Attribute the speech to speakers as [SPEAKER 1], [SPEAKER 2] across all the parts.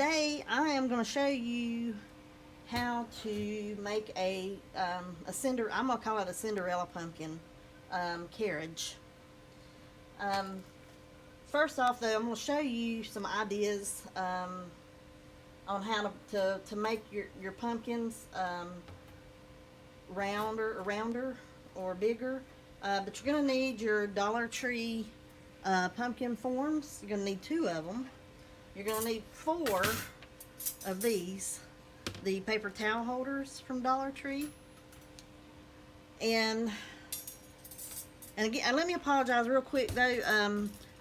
[SPEAKER 1] today I am going to show you how to make a cinder. I'm going to call it a Cinderella pumpkin carriage. Um, First off, though, I'm going to show you some ideas on how to make your pumpkins rounder or bigger. But you're going to need your Dollar Tree pumpkin forms. You're going to need 2 of them. You're going to need 4 of these, the paper towel holders from Dollar Tree. And again, let me apologize real quick though.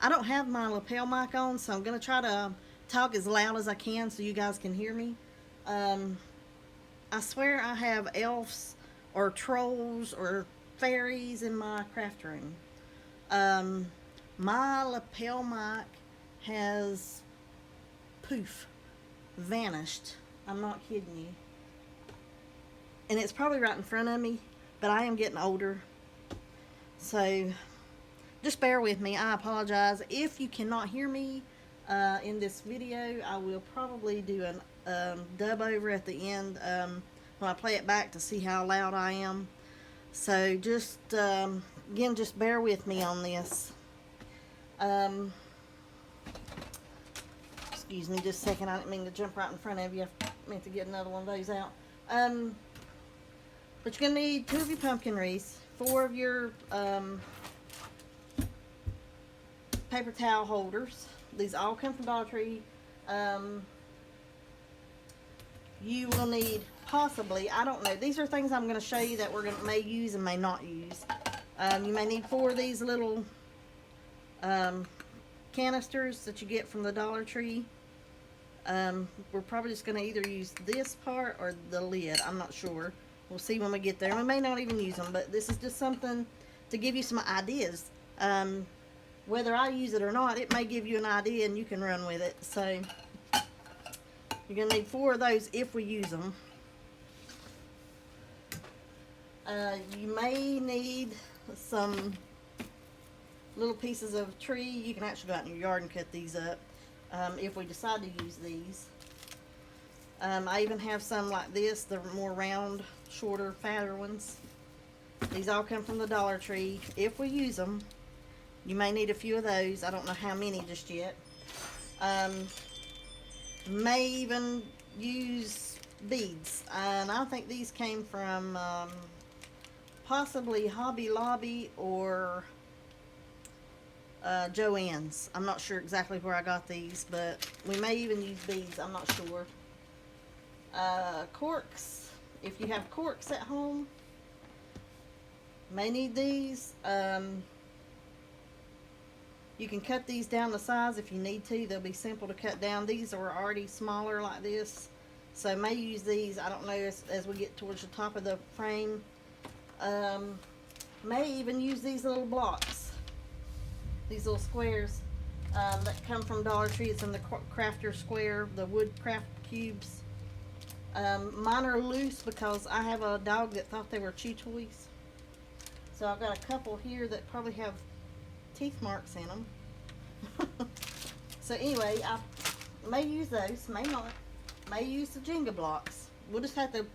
[SPEAKER 1] I don't have my lapel mic on, so I'm going to try to talk as loud as I can so you guys can hear me. I swear I have elves or trolls or fairies in my craft room. My lapel mic has vanished. I'm not kidding you. And it's probably right in front of me, but I am getting older. So just bear with me. I apologize. If you cannot hear me in this video, I will probably do a dub over at the end when I play it back to see how loud I am. So just, again, just bear with me on this. Excuse me just a second. I didn't mean to jump right in front of you. I meant to get another one of those out. But you're going to need 2 of your pumpkin wreaths, 4 of your paper towel holders. These all come from Dollar Tree. You will need possibly, I don't know, these are things I'm going to show you that may use and may not use. You may need 4 of these little canisters that you get from the Dollar Tree. We're probably just going to either use this part or the lid. I'm not sure. We'll see when we get there. We may not even use them, but this is just something to give you some ideas. Whether I use it or not, it may give you an idea and you can run with it. So you're going to need 4 of those if we use them. You may need some little pieces of tree. You can actually go out in your yard and cut these up if we decide to use these. I even have some like this, the more round, shorter, fatter ones. These all come from the Dollar Tree. If we use them, you may need a few of those. I don't know how many just yet. May even use beads. And I think these came from possibly Hobby Lobby or Joann's. I'm not sure exactly where I got these, but we may even use beads. I'm not sure. Corks. If you have corks at home, may need these. You can cut these down to size if you need to. They'll be simple to cut down. These are already smaller like this, so may use these. I don't know as we get towards the top of the frame. May even use these little blocks, these little squares that come from Dollar Tree. It's in the crafter square, the wood craft cubes. Mine are loose because I have a dog that thought they were chew toys. So I've got a couple here that probably have teeth marks in them. So anyway, I may use those, may not. May use the Jenga blocks. We'll just have to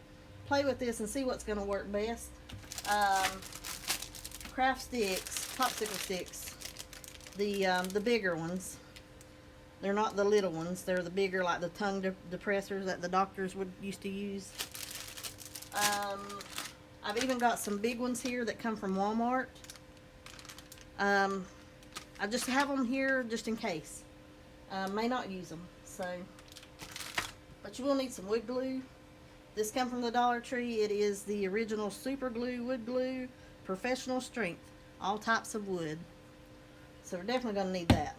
[SPEAKER 1] play with this and see what's going to work best. Craft sticks, popsicle sticks, the bigger ones. They're not the little ones. They're the bigger, like the tongue depressors that the doctors used to use. I've even got some big ones here that come from Walmart. I just have them here just in case. May not use them. So, but you will need some wood glue. This comes from the Dollar Tree. It is the original super glue, wood glue, professional strength, all types of wood. So we're definitely going to need that.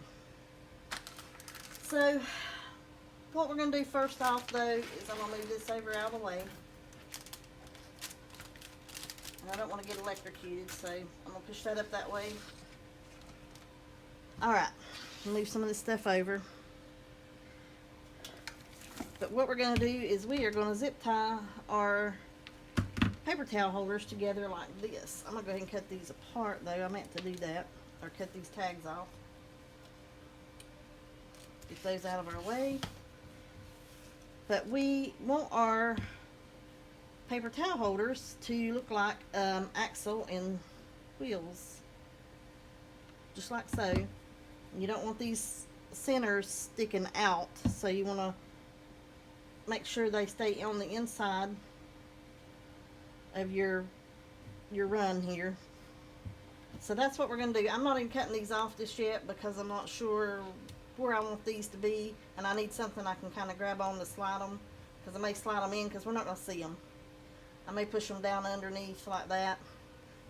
[SPEAKER 1] So what we're going to do first off though is I'm going to move this over out of the way. And I don't want to get electrocuted, so I'm going to push that up that way. Alright, move some of this stuff over. But what we're going to do is we are going to zip tie our paper towel holders together like this. I'm going to go ahead and cut these apart though. I meant to do that, or cut these tags off. Get those out of our way. But we want our paper towel holders to look like axle and wheels, just like so. You don't want these centers sticking out, so you want to make sure they stay on the inside of your run here. So that's what we're going to do. I'm not even cutting these off just yet because I'm not sure where I want these to be, and I need something I can kind of grab on to slide them, because I may slide them in because we're not going to see them. I may push them down underneath like that,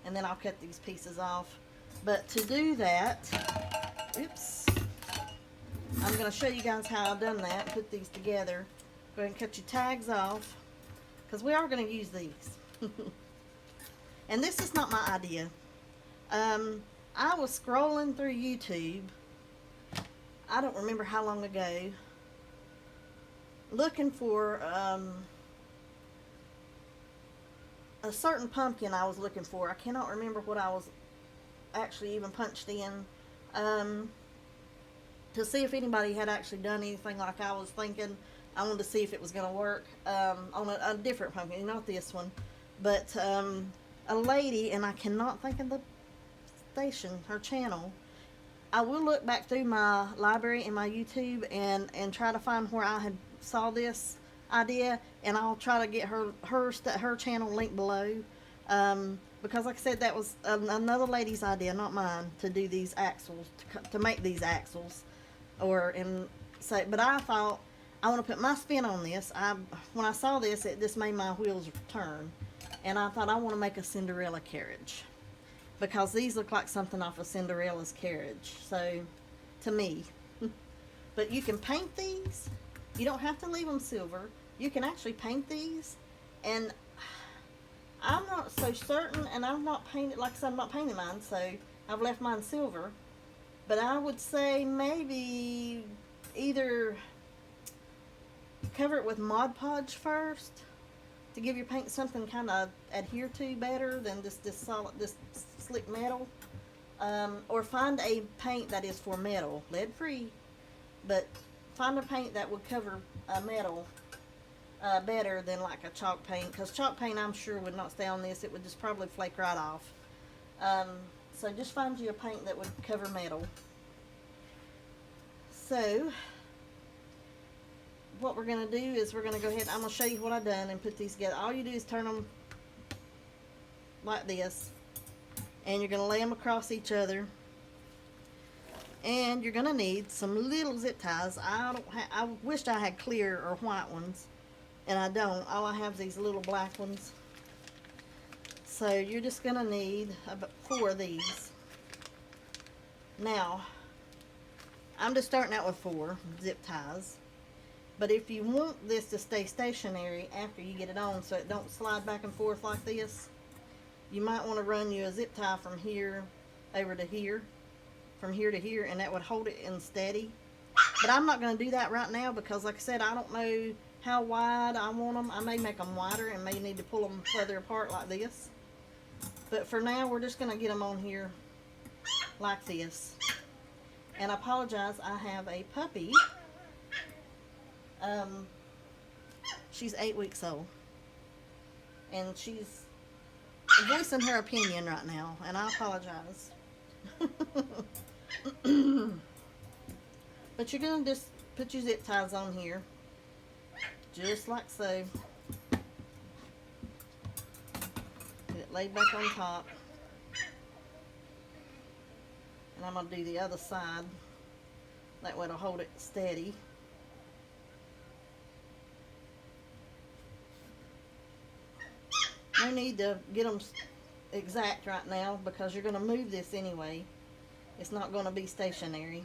[SPEAKER 1] and then I'll cut these pieces off. But to do that, oops, I'm going to show you guys how I've done that. Put these together. Go ahead and cut your tags off, because we are going to use these. And this is not my idea. I was scrolling through YouTube, I don't remember how long ago, looking for a certain pumpkin I was looking for. I cannot remember what I was actually even punched in, to see if anybody had actually done anything like I was thinking. I wanted to see if it was going to work on a different pumpkin, not this one, but a lady, and I cannot think of the station, her channel. I will look back through my library and my YouTube and try to find where I had saw this idea, and I'll try to get her channel linked below, because like I said, that was another lady's idea, not mine, to do these axles, to make these axles, but I thought I want to put my spin on this. When I saw this, it just made my wheels turn, and I thought I want to make a Cinderella carriage, because these look like something off of Cinderella's carriage, so, to me. But you can paint these. You don't have to leave them silver. You can actually paint these, and I'm not so certain, and I'm not painted, like I said, I'm not painting mine, so I've left mine silver, but I would say maybe either cover it with Mod Podge first to give your paint something kind of adhere to better than this slick metal, or find a paint that is for metal, lead free, but find a paint that would cover metal better than like a chalk paint, because chalk paint I'm sure would not stay on this. It would just probably flake right off. So just find you a paint that would cover metal. So what we're going to do is we're going to go ahead, I'm going to show you what I've done and put these together. All you do is turn them like this, and you're going to lay them across each other, and you're going to need some little zip ties. I wished I had clear or white ones, and I don't. All I have is these little black ones. So you're just going to need about 4 of these. Now, I'm just starting out with 4 zip ties. But if you want this to stay stationary after you get it on, so it don't slide back and forth like this, you might want to run you a zip tie from here over to here, from here to here, and that would hold it in steady. But I'm not going to do that right now because, like I said, I don't know how wide I want them. I may make them wider and may need to pull them further apart like this. But for now, we're just going to get them on here like this. And I apologize, I have a puppy. She's 8 weeks old, and she's voicing her opinion right now, and I apologize. But you're gonna just put your zip ties on here, just like so. Get it laid back on top, and I'm gonna do the other side. That way it'll hold it steady. No need to get them exact right now because you're going to move this anyway. It's not going to be stationary,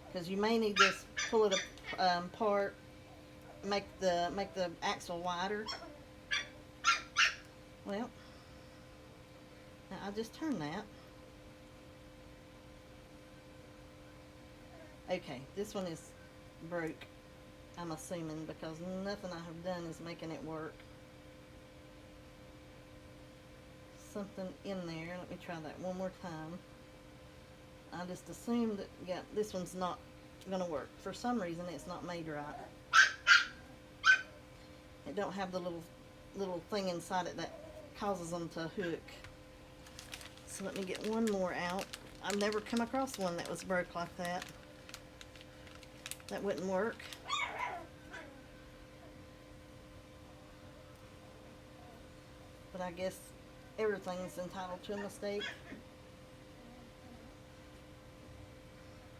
[SPEAKER 1] because you may need to pull it apart, make the axle wider. Well, now I just turned that. Okay, this one is broke, I'm assuming, because nothing I have done is making it work. Something in there. Let me try that one more time. I just assumed that, yeah, this one's not going to work. For some reason, it's not made right. don't have the little thing inside it that causes them to hook. So let me get one more out. I've never come across one that was broke like that. That wouldn't work. But I guess everything's entitled to a mistake.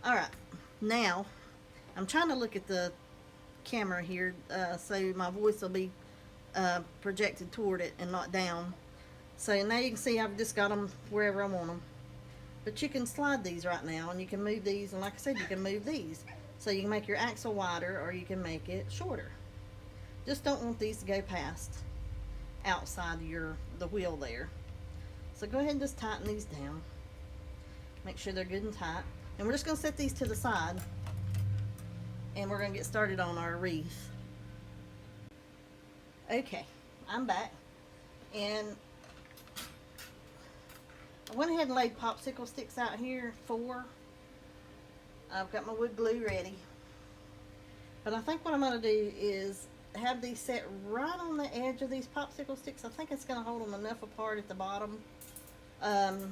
[SPEAKER 1] Alright, now I'm trying to look at the camera here so my voice will be projected toward it and not down. So now you can see I've just got them wherever I want them. But you can slide these right now, and you can move these, and like I said, you can move these. So you can make your axle wider, or you can make it shorter. Just don't want these to go past outside the wheel there. So go ahead and just tighten these down. Make sure they're good and tight. And we're just going to set these to the side, and we're going to get started on our wreath. Okay, I'm back, and I went ahead and laid popsicle sticks out here, 4. I've got my wood glue ready. But I think what I'm going to do is have these set right on the edge of these popsicle sticks. I think it's going to hold them enough apart at the bottom to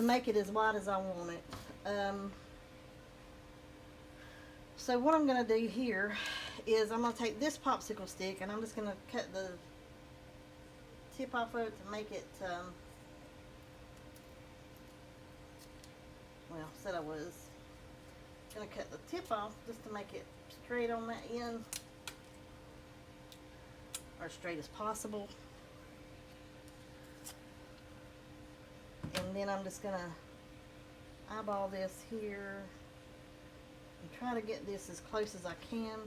[SPEAKER 1] make it as wide as I want it. So what I'm going to do here is I'm going to take this popsicle stick, and I'm just going to cut the tip off of it to make it, well, said I was going to cut the tip off just to make it straight on that end, or straight as possible. And then I'm just going to eyeball this here and try to get this as close as I can.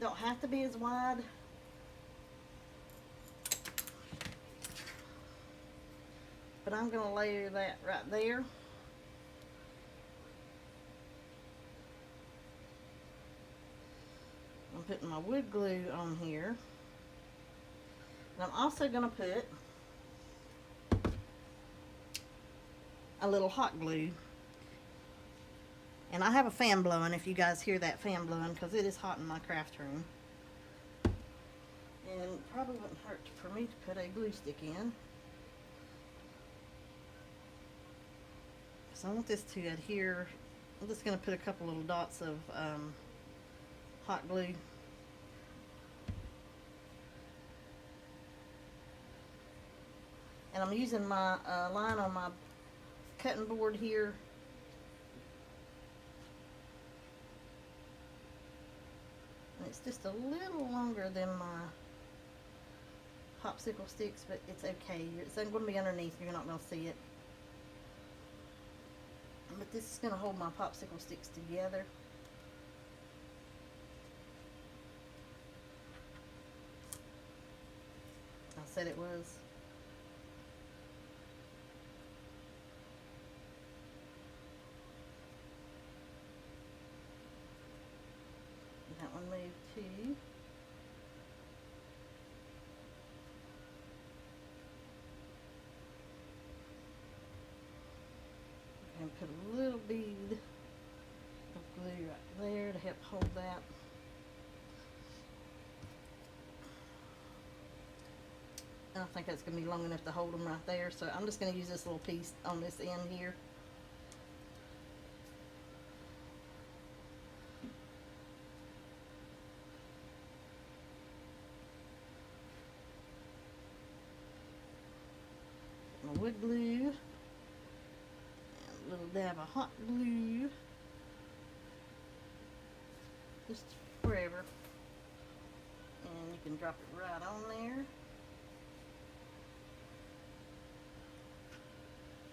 [SPEAKER 1] Don't have to be as wide. But I'm going to layer that right there. I'm putting my wood glue on here. And I'm also going to put a little hot glue. And I have a fan blowing, if you guys hear that fan blowing, because it is hot in my craft room. And probably wouldn't hurt for me to put a glue stick in. So I want this to adhere. I'm just going to put a couple little dots of hot glue. And I'm using my line on my cutting board here. And it's just a little longer than my popsicle sticks, but it's okay. It's going to be underneath. You're not going to see it. But this is going to hold my popsicle sticks together. I said it was. That one moved too. And put a little bead of glue right there to help hold that. And I think that's going to be long enough to hold them right there. So I'm just going to use this little piece on this end here. My wood glue. And a little dab of hot glue. Just wherever. And you can drop it right on there.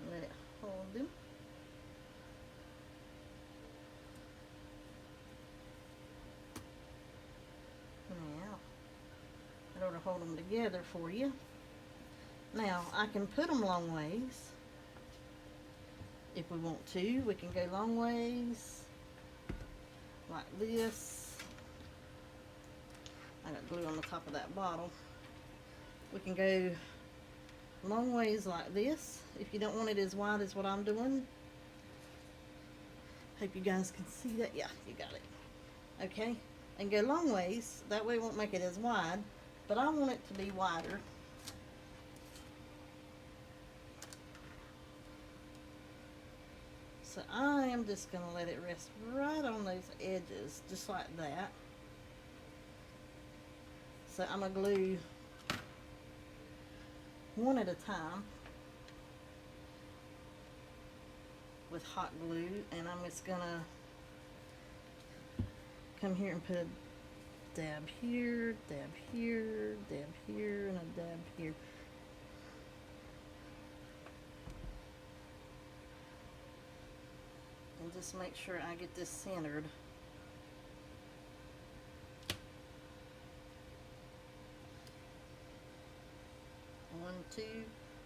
[SPEAKER 1] Let it hold them. Now, in order to hold them together for you. Now, I can put them long ways. If we want to, we can go long ways. Like this. I got glue on the top of that bottle. We can go long ways like this if you don't want it as wide as what I'm doing. Hope you guys can see that. Yeah, you got it. Okay, and go long ways. That way it won't make it as wide, but I want it to be wider. So I am just going to let it rest right on those edges, just like that. So I'm going to glue one at a time with hot glue, and I'm just going to come here and put a dab here, dab here, dab here, and a dab here. And just make sure I get this centered.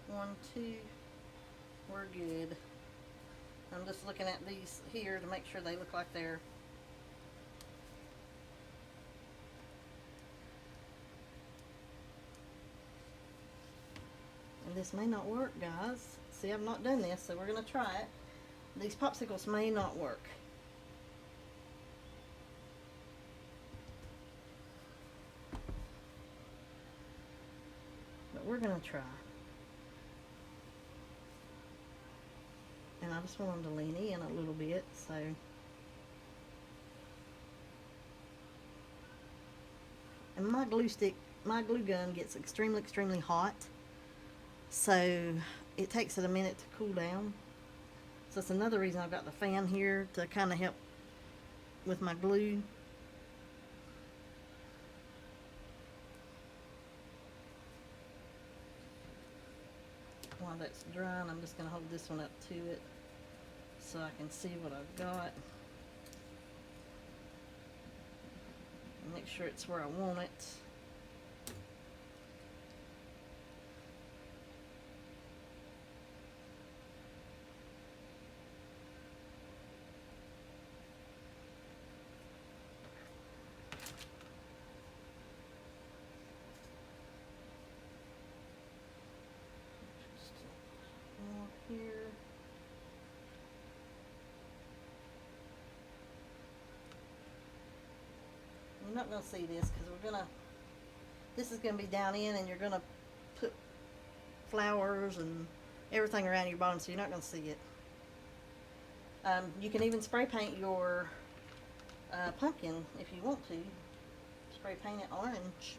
[SPEAKER 1] One, two, we're good. I'm just looking at these here to make sure they look like they're and this may not work, guys. See, I've not done this, so we're gonna try it. These popsicles may not work. But we're gonna try. And I just want them to lean in a little bit, so. And my glue stick, my glue gun gets extremely hot. So it takes it a minute to cool down. So that's another reason I've got the fan here to kind of help with my glue. While that's drying, I'm just going to hold this one up to it so I can see what I've got. And make sure it's where I want it. Here. You're not going to see this because this is going to be down in, and you're going to put flowers and everything around your bottom, so you're not going to see it. You can even spray paint your pumpkin if you want to. Spray paint it orange.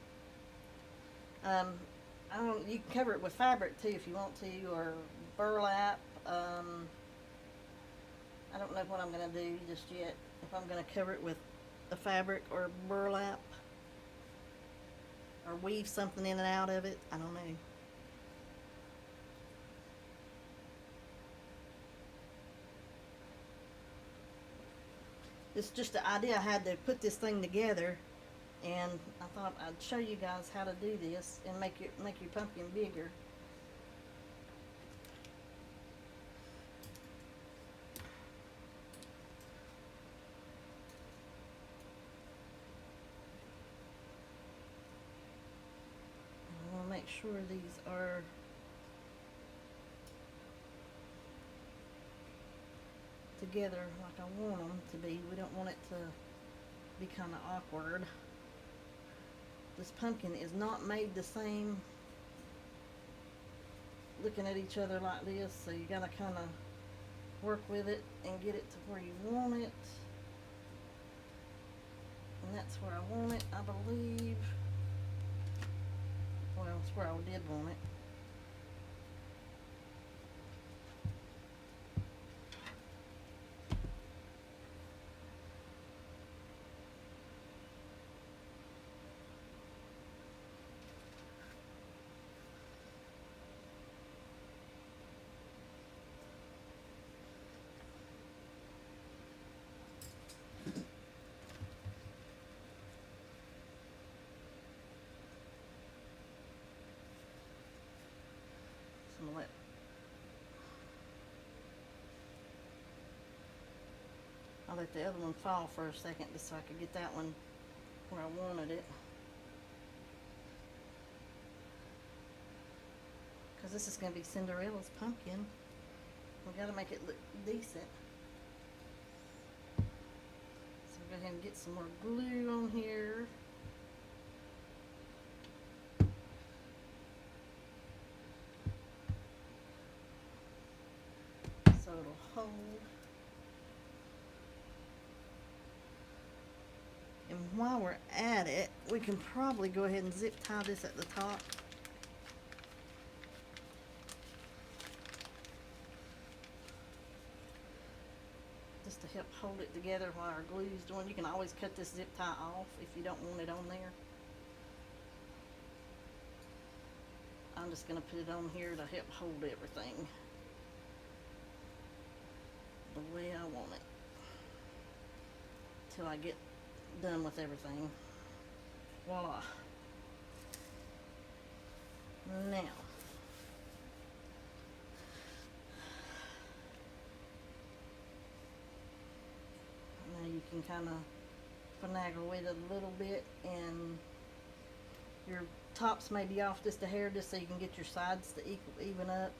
[SPEAKER 1] You can cover it with fabric too if you want to, or burlap. I don't know what I'm going to do just yet. If I'm going to cover it with a fabric or burlap, or weave something in and out of it, I don't know. It's just the idea I had to put this thing together, and I thought I'd show you guys how to do this and make your pumpkin bigger. I want to make sure these are together like I want them to be. We don't want it to be kind of awkward. This pumpkin is not made the same looking at each other like this, so you gotta kind of work with it and get it to where you want it. And that's where I want it, I believe. Well, it's where I did want it. I'll let the other one fall for a second just so I could get that one where I wanted it. Because this is going to be Cinderella's pumpkin. We've got to make it look decent. So we're going to ahead and get some more glue on here. So it'll hold. And while we're at it, we can probably go ahead and zip tie this at the top. Just to help hold it together while our glue is doing. You can always cut this zip tie off if you don't want it on there. I'm just going to put it on here to help hold everything the way I want it till I get done with everything. Voila. Now you can kind of finagle with it a little bit, and your tops may be off just a hair, just so you can get your sides to even up,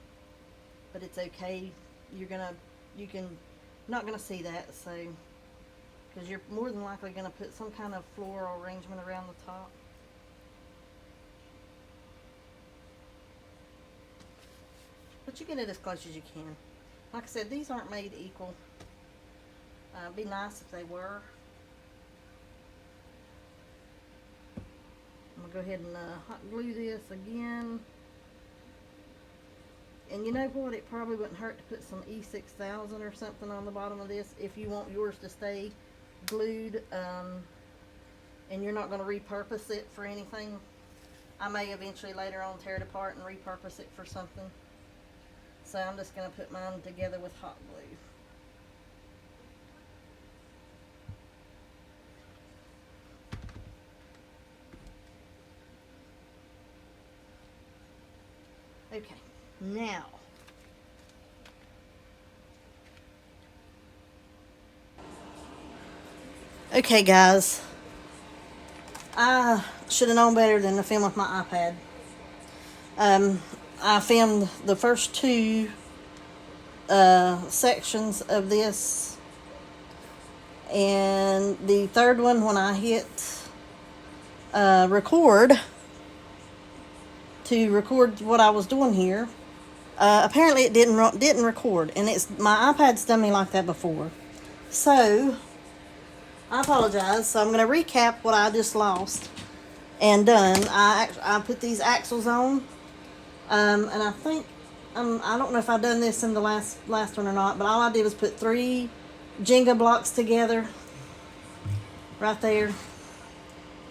[SPEAKER 1] but it's okay. Not gonna see that, so because you're more than likely gonna put some kind of floral arrangement around the top. But you get it as close as you can. Like I said, these aren't made equal. It'd be nice if they were. I'm gonna go ahead and hot glue this again. And you know what? It probably wouldn't hurt to put some E6000 or something on the bottom of this if you want yours to stay glued, and you're not going to repurpose it for anything. I may eventually later on tear it apart and repurpose it for something. So I'm just going to put mine together with hot glue. Okay, now okay guys, I should have known better than to film with my iPad. I filmed the first two sections of this, and the third one, when I hit record to record what I was doing here, apparently it didn't record, and my iPad's done me like that before. So I apologize. So I'm going to recap what I just lost and done. I put these axles on, and I think I don't know if I've done this in the last one or not, but all I did was put 3 Jenga blocks together right there.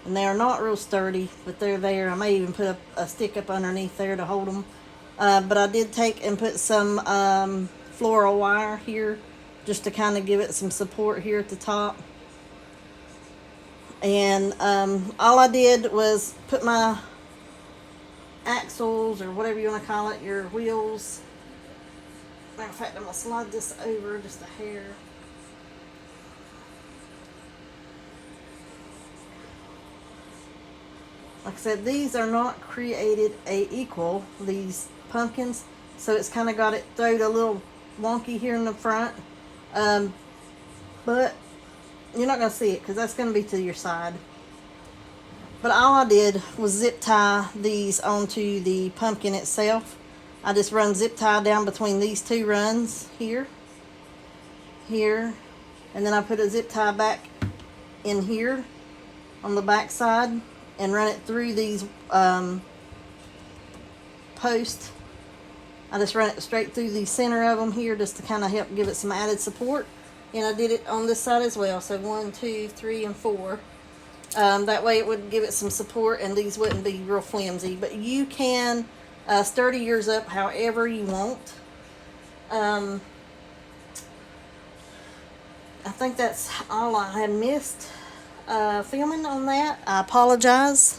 [SPEAKER 1] And they are not real sturdy, but they're there. I may even put a stick up underneath there to hold them. But I did take and put some floral wire here just to kind of give it some support here at the top. And all I did was put my axles, or whatever you want to call it, your wheels. Matter of fact, I'm going to slide this over just a hair. Like I said, these are not created equal, these pumpkins. So it's kind of got it throwed a little wonky here in the front. But you're not going to see it because that's going to be to your side. But all I did was zip tie these onto the pumpkin itself. I just run zip tie down between these 2 runs here, and then I put a zip tie back in here on the back side and run it through these posts. I just run it straight through the center of them here just to kind of help give it some added support. And I did it on this side as well. So 1, 2, 3, and 4. That way it would give it some support and these wouldn't be real flimsy. But you can sturdy yours up however you want. I think that's all I had missed filming on that. I apologize.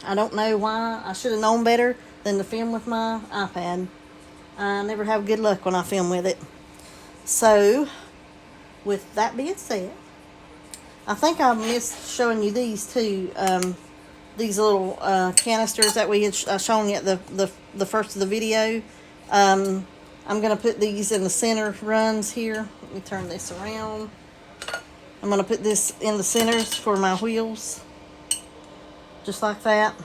[SPEAKER 1] I don't know why. I should have known better than to film with my iPad. I never have good luck when I film with it. So, with that being said, I think I missed showing you these too. These little canisters that we had shown you at the first of the video. I'm going to put these in the center runs here. Let me turn this around. I'm going to put this in the centers for my wheels, just like that.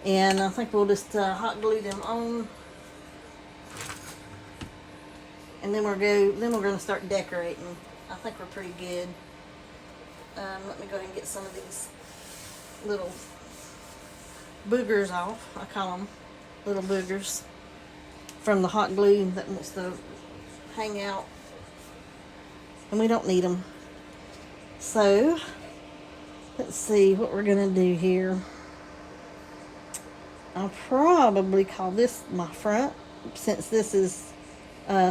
[SPEAKER 1] And I think we'll just hot glue them on. And then we're going to start decorating. I think we're pretty good. Let me go ahead and get some of these little boogers off. I call them little boogers from the hot glue that wants to hang out. And we don't need them. So, let's see what we're going to do here. I'll probably call this my front, since this is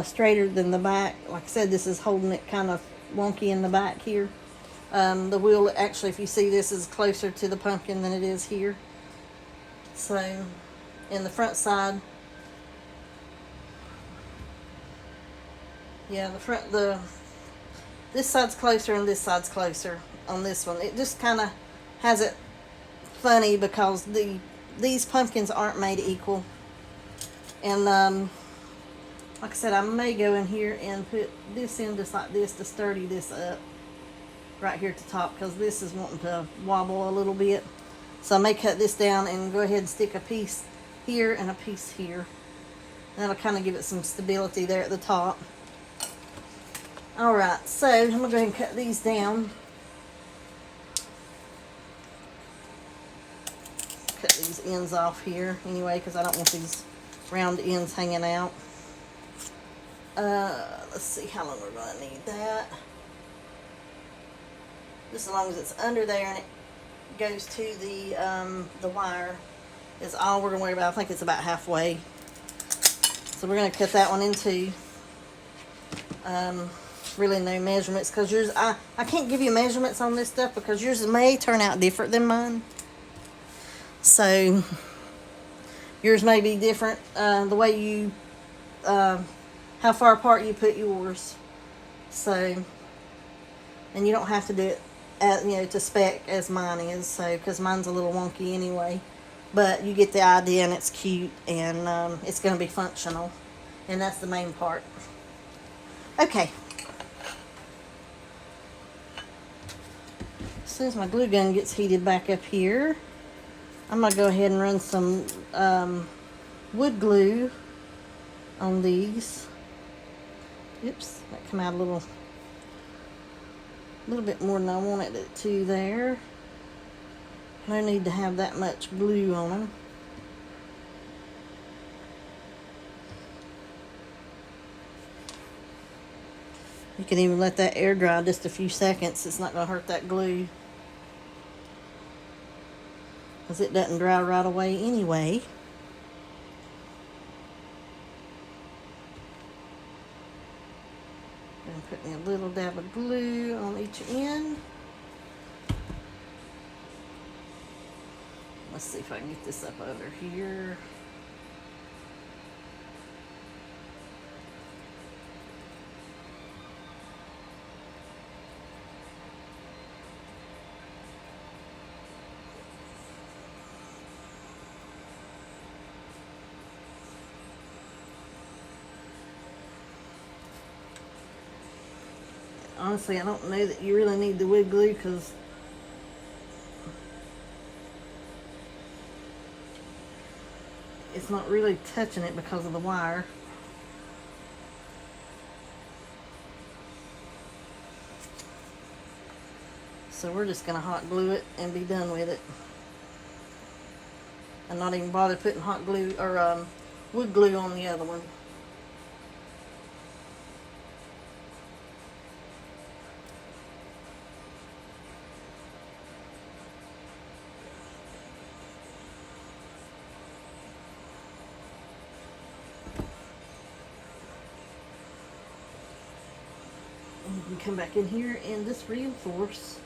[SPEAKER 1] straighter than the back. Like I said, this is holding it kind of wonky in the back here. The wheel, actually, if you see, this is closer to the pumpkin than it is here. So, in the front side, yeah, this side's closer and this side's closer on this one. It just kind of has it funny because these pumpkins aren't made equal. And like I said, I may go in here and put this in just like this to sturdy this up right here at the top, because this is wanting to wobble a little bit. So I may cut this down and go ahead and stick a piece here and a piece here. And that'll kind of give it some stability there at the top. Alright, so I'm going to go ahead and cut these down. Cut these ends off here anyway, because I don't want these round ends hanging out. Let's see how long we're going to need that. Just as long as it's under there and it goes to the wire is all we're going to worry about. I think it's about halfway. So we're going to cut that one in two. Really no measurements, because yours, I can't give you measurements on this stuff because yours may turn out different than mine. So yours may be different, the way you, how far apart you put yours. So, and you don't have to do it to spec as mine is, so, because mine's a little wonky anyway. But you get the idea, and it's cute, and it's going to be functional. And that's the main part. Okay. As soon as my glue gun gets heated back up here, I'm going to go ahead and run some wood glue on these. Oops, that came out a little bit more than I wanted it to there. No need to have that much glue on them. You can even let that air dry just a few seconds. It's not going to hurt that glue, because it doesn't dry right away anyway. And put me a little dab of glue on each end. Let's see if I can get this up over here. Honestly, I don't know that you really need the wood glue, because it's not really touching it because of the wire. So we're just going to hot glue it and be done with it. And not even bother putting hot glue or wood glue on the other one. Come back in here and just reinforce.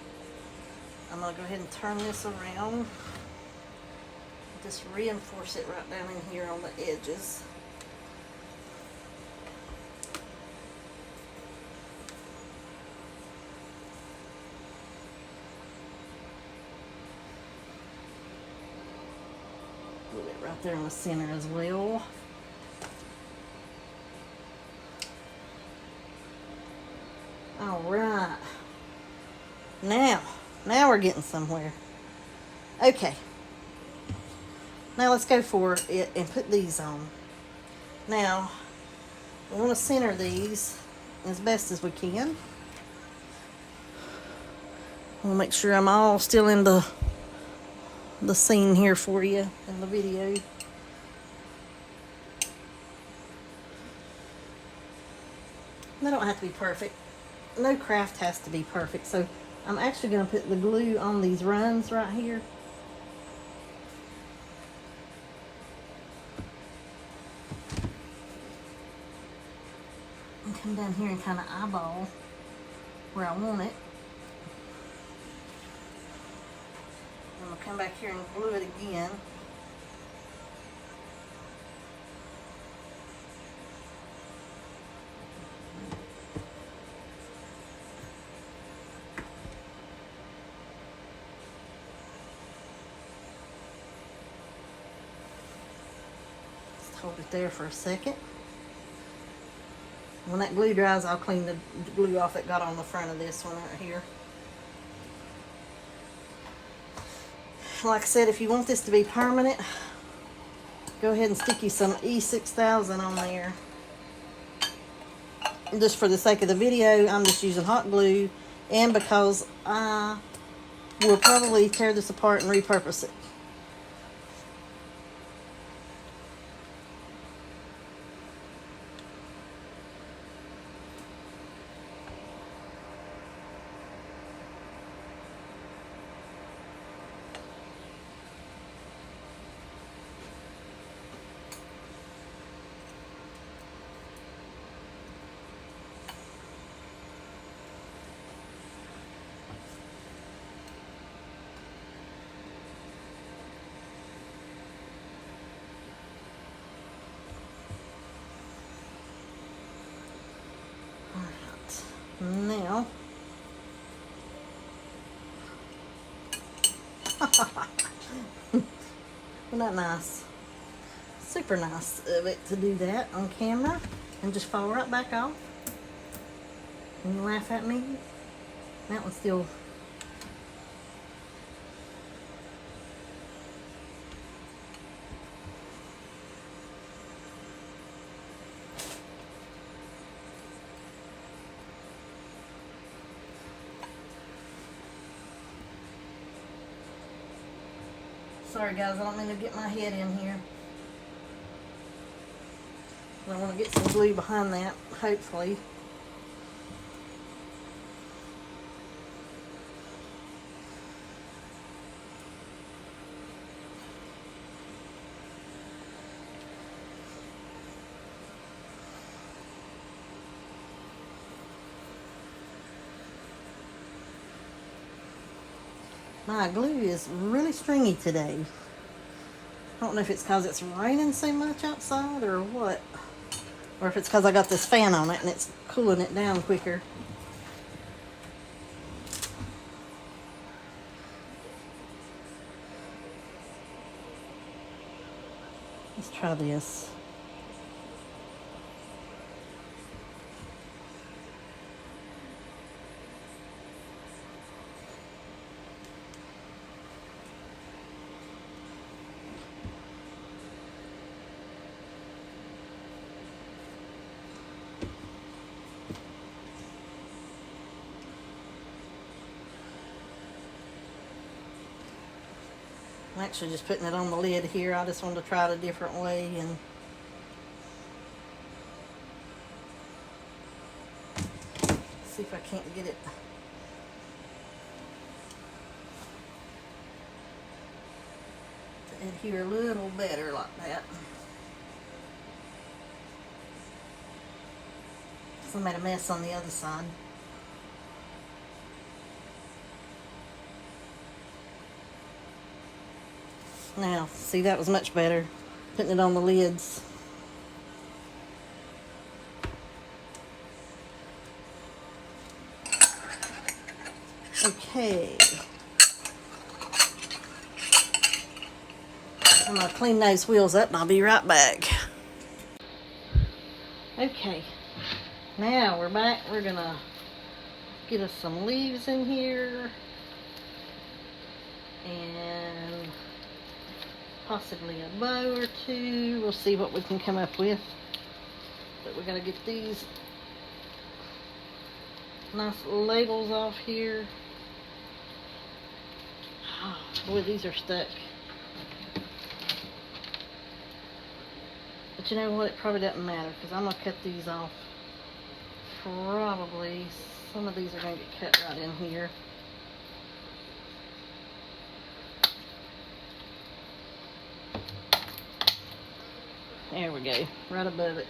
[SPEAKER 1] I'm going to go ahead and turn this around. Just reinforce it right down in here on the edges. Put it right there in the center as well. All right. Now we're getting somewhere. Okay. Now let's go for it and put these on. Now, we want to center these as best as we can. We'll make sure I'm all still in the scene here for you in the video. They don't have to be perfect. No craft has to be perfect. So I'm actually going to put the glue on these runs right here. And come down here and kind of eyeball where I want it. And I'll come back here and glue it again. Just hold it there for a second. When that glue dries, I'll clean the glue off that got on the front of this one right here. Like I said, if you want this to be permanent, go ahead and stick you some E6000 on there. Just for the sake of the video, I'm just using hot glue, and because I will probably tear this apart and repurpose it. Now, isn't that nice? Super nice of it to do that on camera and just fall right back off. And you laugh at me? That one's still... Sorry guys, I don't mean to get my head in here. I want to get some glue behind that, hopefully. My glue is really stringy today. I don't know if it's because it's raining so much outside or what. Or if it's because I got this fan on it and it's cooling it down quicker. Let's try this. I'm actually just putting it on the lid here. I just wanted to try it a different way and see if I can't get it to adhere a little better like that. So I made a mess on the other side. Now, see, that was much better. Putting it on the lids. Okay. I'm going to clean those wheels up and I'll be right back. Okay. Now we're back. We're going to get us some leaves in here. And possibly a bow or two. We'll see what we can come up with. But we gotta get these nice labels off here. Oh, boy, these are stuck. But you know what? It probably doesn't matter because I'm gonna cut these off. Probably some of these are gonna get cut right in here. There we go, right above it.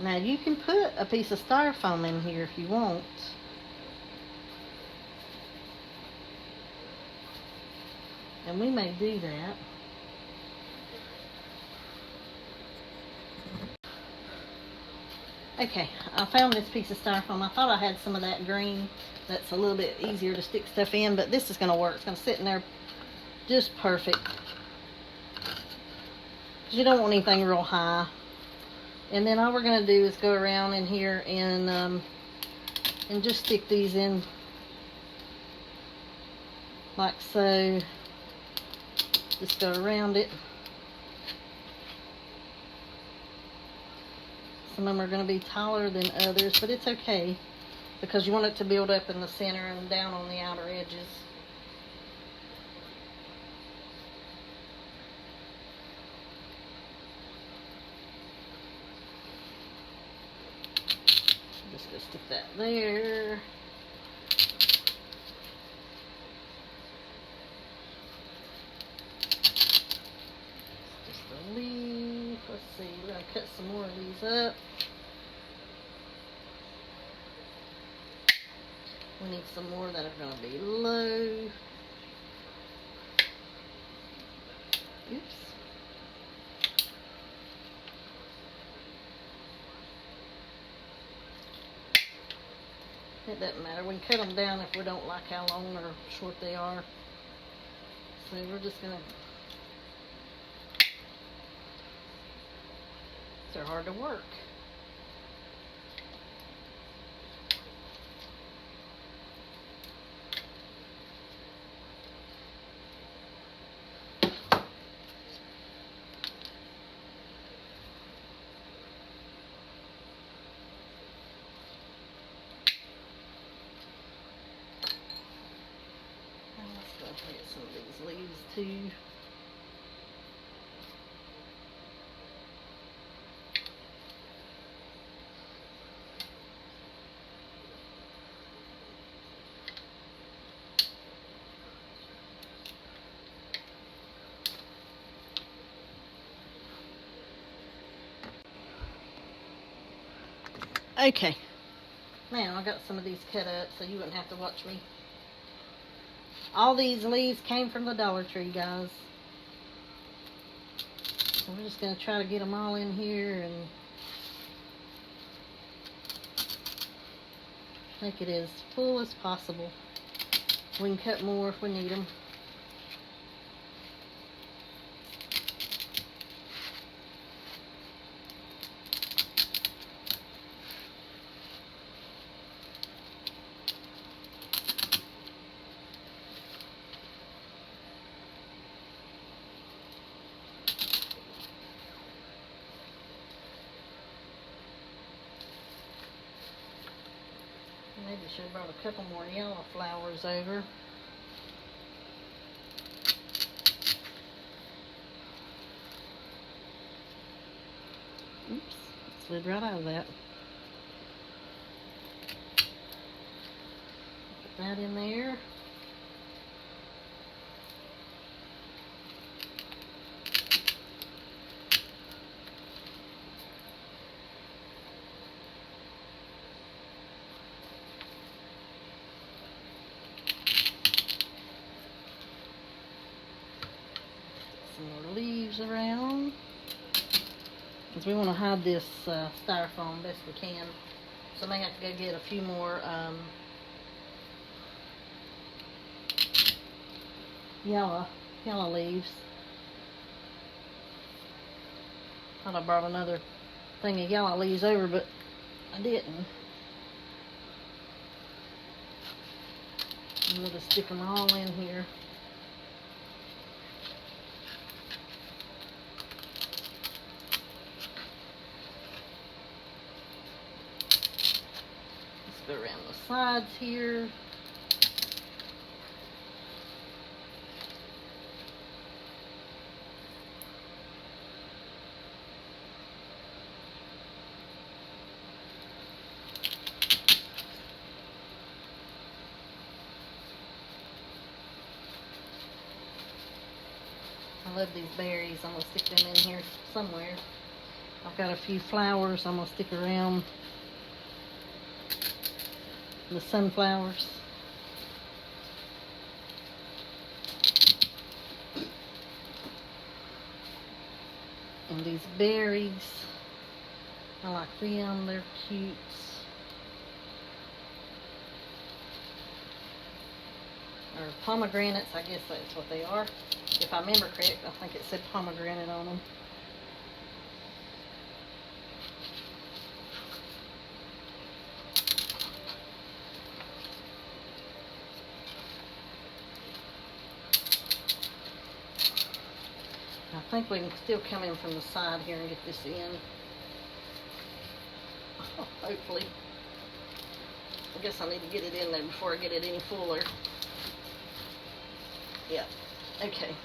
[SPEAKER 1] Now you can put a piece of styrofoam in here if you want. And we may do that. Okay, I found this piece of styrofoam. I thought I had some of that green that's a little bit easier to stick stuff in, but this is going to work. It's going to sit in there just perfect. You don't want anything real high. And then all we're going to do is go around in here and just stick these in like so. Just go around it. Some of them are going to be taller than others, but it's okay because you want it to build up in the center and down on the outer edges. Just gonna stick that there. Just a leaf. Let's see, we're gonna cut some more of these up. We need some more that are gonna be low. Oops. It doesn't matter. We can cut them down if we don't like how long or short they are. So we're just gonna. They're hard to work. Get some of these leaves too. Okay, now I got some of these cut up so you wouldn't have to watch me. All these leaves came from the Dollar Tree, guys. So we're just going to try to get them all in here and make it as full as possible. We can cut more if we need them. Maybe should have brought a couple more yellow flowers over. Oops, slid right out of that. Put that in there. Some more leaves around because we want to hide this styrofoam best we can, so I may have to go get a few more yellow leaves. Thought I brought another thing of yellow leaves over, but I didn't. I'm going to stick them all in here. Let's go around the sides here. I love these berries. I'm going to stick them in here somewhere. I've got a few flowers I'm going to stick around the sunflowers. And these berries, I like them. They're cute. Or pomegranates, I guess that's what they are. If I remember correct, I think it said pomegranate on them. I think we can still come in from the side here and get this in. Hopefully. I guess I need to get it in there before I get it any fuller. Yeah, okay.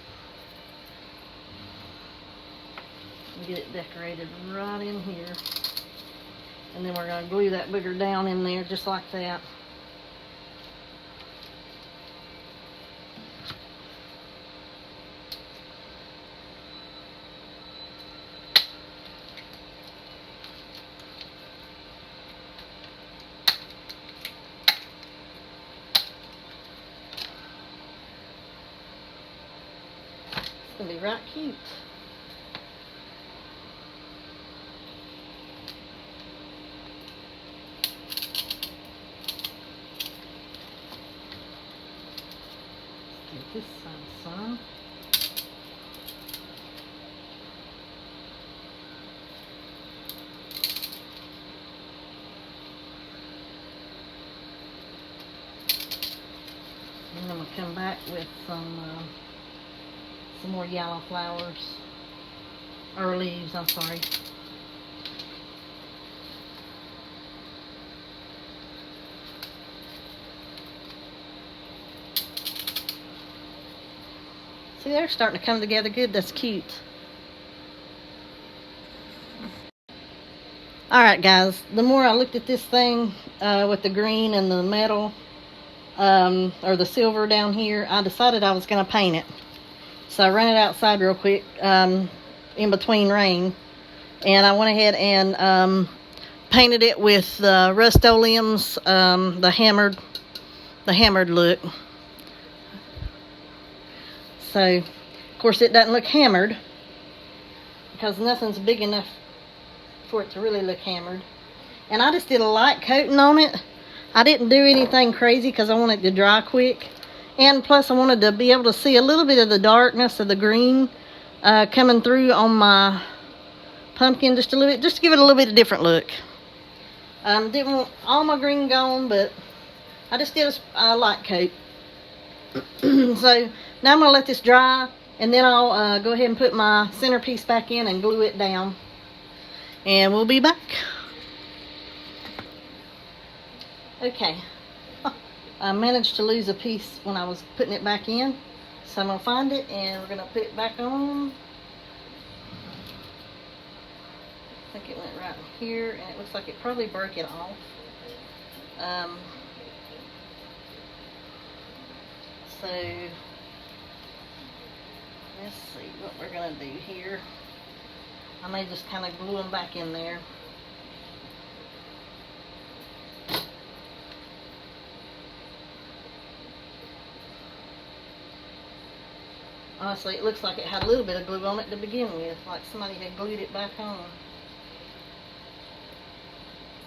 [SPEAKER 1] Get it decorated right in here. And then we're going to glue that booger down in there just like that. It's going to be right cute. This side some. And I'm going to come back with some more yellow flowers, or leaves, I'm sorry. See, they're starting to come together good. That's cute. Alright guys, the more I looked at this thing with the green and the metal, or the silver down here, I decided I was going to paint it. So I ran it outside real quick in between rain, and I went ahead and painted it with the Rustoleums, the hammered look. So, of course, it doesn't look hammered because nothing's big enough for it to really look hammered. And I just did a light coating on it. I didn't do anything crazy because I wanted it to dry quick. And plus, I wanted to be able to see a little bit of the darkness of the green coming through on my pumpkin just a little bit, just to give it a little bit of different look. Didn't want all my green gone, but I just did a light coat. So now I'm going to let this dry, and then I'll go ahead and put my centerpiece back in and glue it down. And we'll be back. Okay. I managed to lose a piece when I was putting it back in. So I'm going to find it, and we're going to put it back on. I think it went right here, and it looks like it probably broke it off. So let's see what we're going to do here. I may just kind of glue them back in there. Honestly, it looks like it had a little bit of glue on it to begin with, like somebody had glued it back on.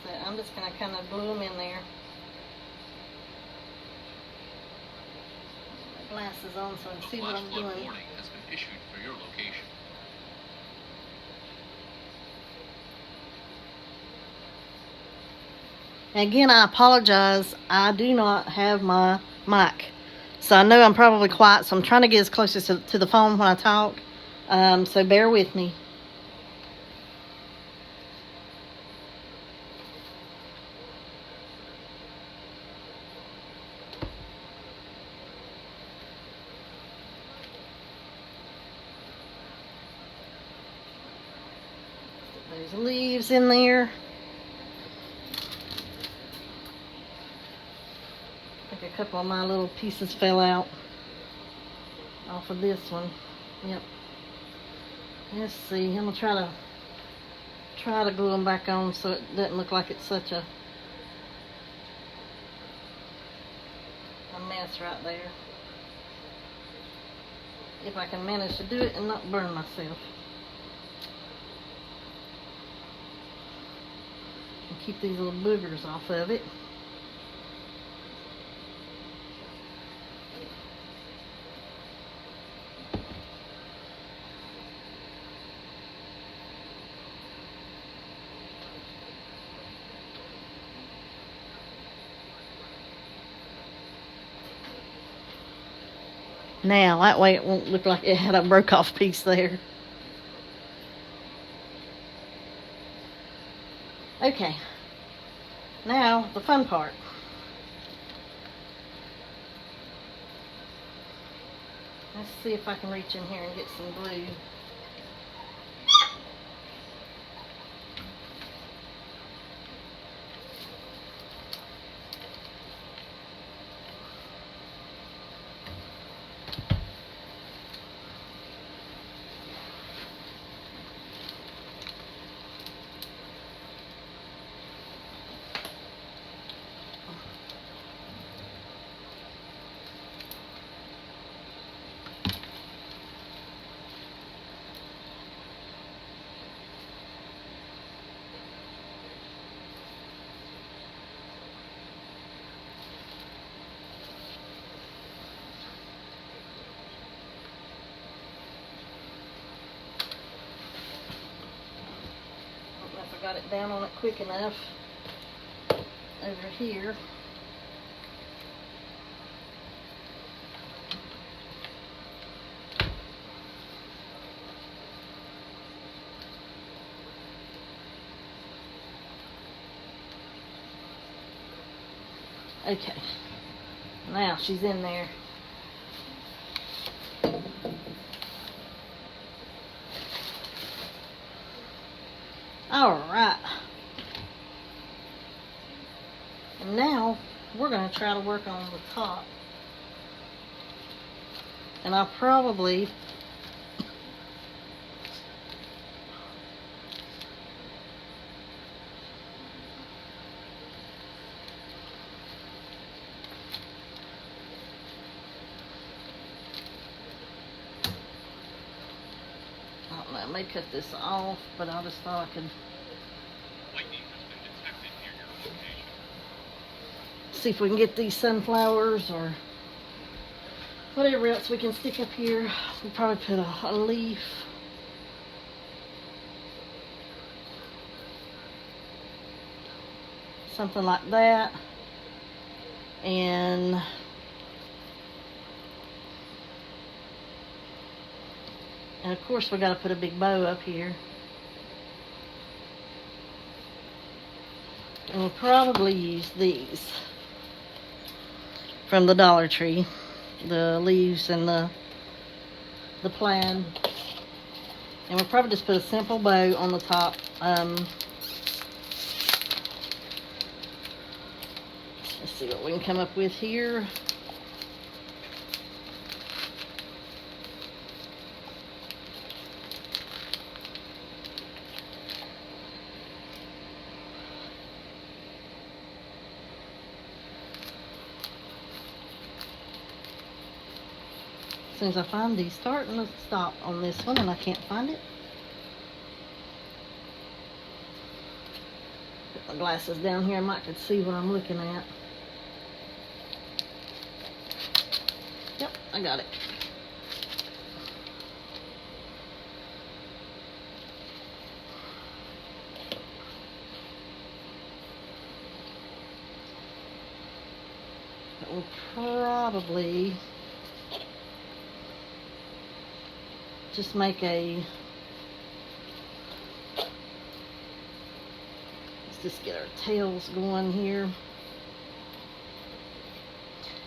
[SPEAKER 1] So I'm just going to kind of glue them in there. My glasses on so I can see what I'm doing. Warning has been issued for your location. Again, I apologize. I do not have my mic. So I know I'm probably quiet, so I'm trying to get as close as to the phone when I talk. So bear with me. There's leaves in there. I think a couple of my little pieces fell out off of this one. Yep. Let's see. I'm gonna try to glue them back on so it doesn't look like it's such a mess right there. If I can manage to do it and not burn myself. And keep these little boogers off of it. Now, that way it won't look like it had a broke off piece there. Okay, now the fun part. Let's see if I can reach in here and get some glue. Got it down on it quick enough over here. Okay, now she's in there. All right. And now we're going to try to work on the top. And I'll probably I may cut this off, but I just thought I could see if we can get these sunflowers or whatever else we can stick up here. We'll probably put a leaf. Something like that. And of course we got to put a big bow up here. And we'll probably use these from the Dollar Tree, the leaves and the plaid. And we'll probably just put a simple bow on the top. Let's see what we can come up with here. As soon as I find these, starting to stop on this one and I can't find it. Put my glasses down here, I might could see what I'm looking at. Yep, I got it. will probably just make a, let's just get our tails going here.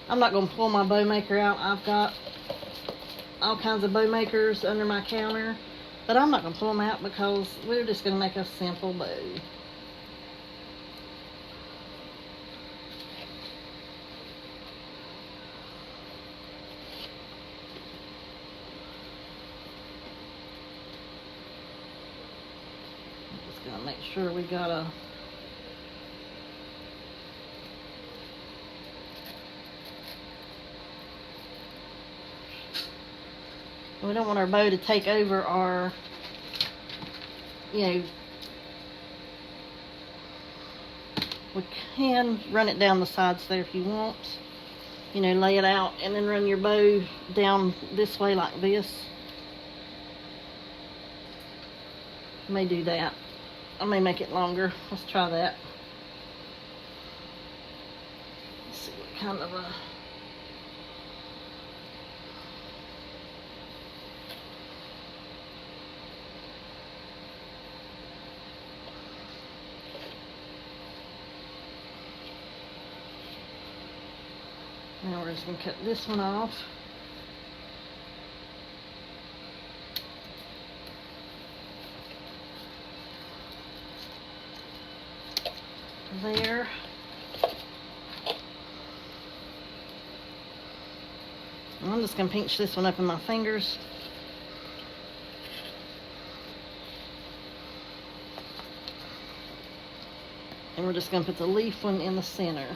[SPEAKER 1] I'm not going to pull my bow maker out. I've got all kinds of bow makers under my counter, but I'm not going to pull them out because we're just going to make a simple bow. Gotta make sure we got a we don't want our bow to take over our, we can run it down the sides there if you want, lay it out and then run your bow down this way like this. May do that. I may make it longer. Let's try that. Let's see what kind of a... Now we're just going to cut this one off. There. I'm just going to pinch this one up in my fingers. And we're just going to put the leaf one in the center.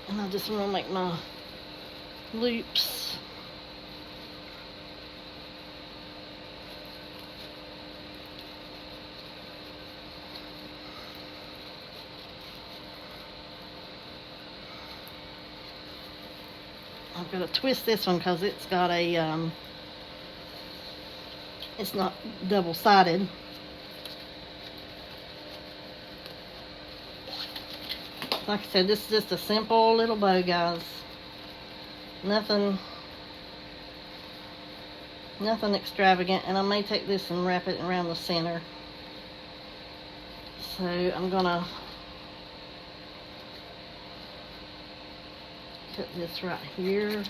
[SPEAKER 1] And I just want to make my loops. I'm going to twist this one because it's got a, it's not double-sided. Like I said, this is just a simple little bow, guys. Nothing extravagant. And I may take this and wrap it around the center. So I'm going to put this right here.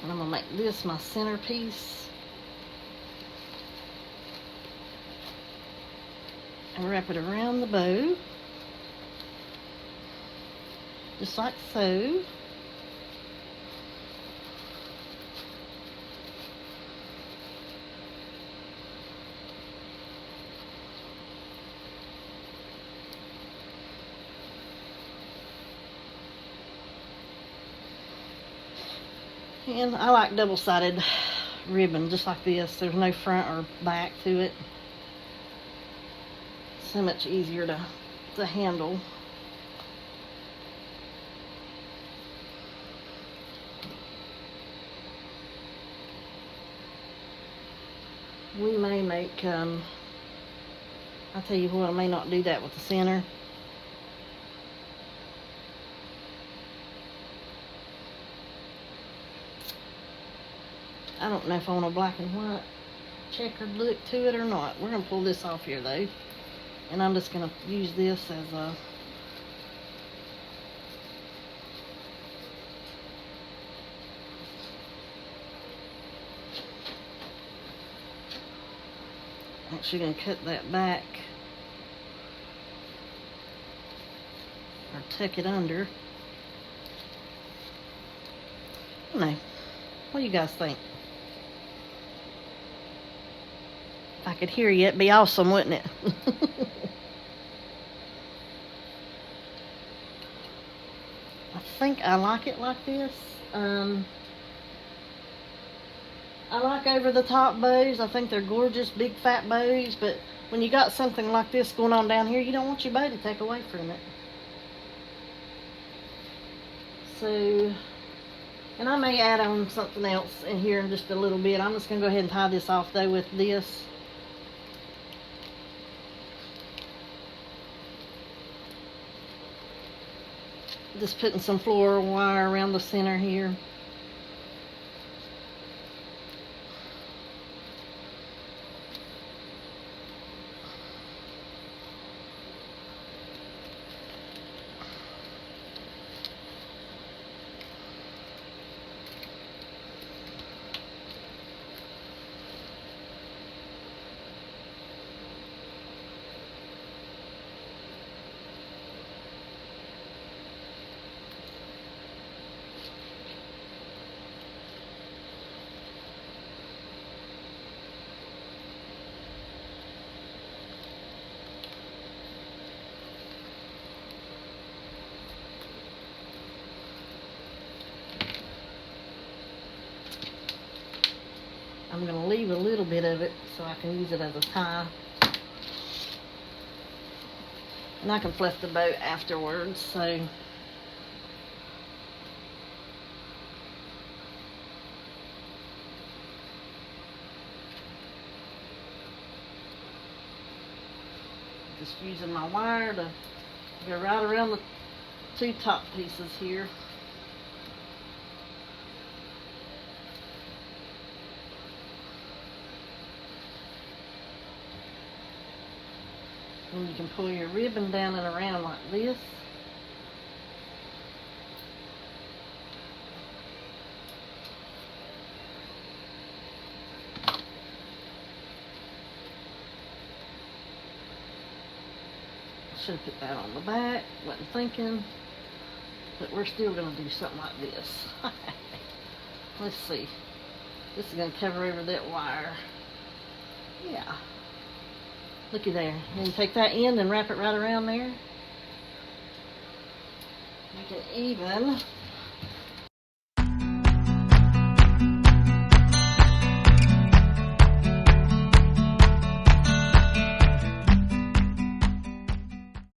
[SPEAKER 1] And I'm going to make this my centerpiece. And wrap it around the bow. Just like so. And I like double-sided ribbon just like this. There's no front or back to it. So much easier to handle. We may make, I'll tell you what, I may not do that with the center. I don't know if I want a black and white checkered look to it or not. We're going to pull this off here though. And I'm just going to use this as a actually going to cut that back or tuck it under. I don't know. What do you guys think? If I could hear you, it'd be awesome, wouldn't it? I think I like it like this. I like over-the-top bows. I think they're gorgeous, big fat bows, but when you got something like this going on down here, you don't want your bow to take away from it. So And I may add on something else in here in just a little bit. I'm just going to go ahead and tie this off though with this. Just putting some floral wire around the center here. I'm going to leave a little bit of it so I can use it as a tie. And I can fluff the boat afterwards, so. Just using my wire to go right around the two top pieces here. And you can pull your ribbon down and around like this. Should have put that on the back, wasn't thinking. But we're still going to do something like this. Let's see. This is going to cover over that wire. Yeah. Looky there. And then take that end and wrap it right around there. You can even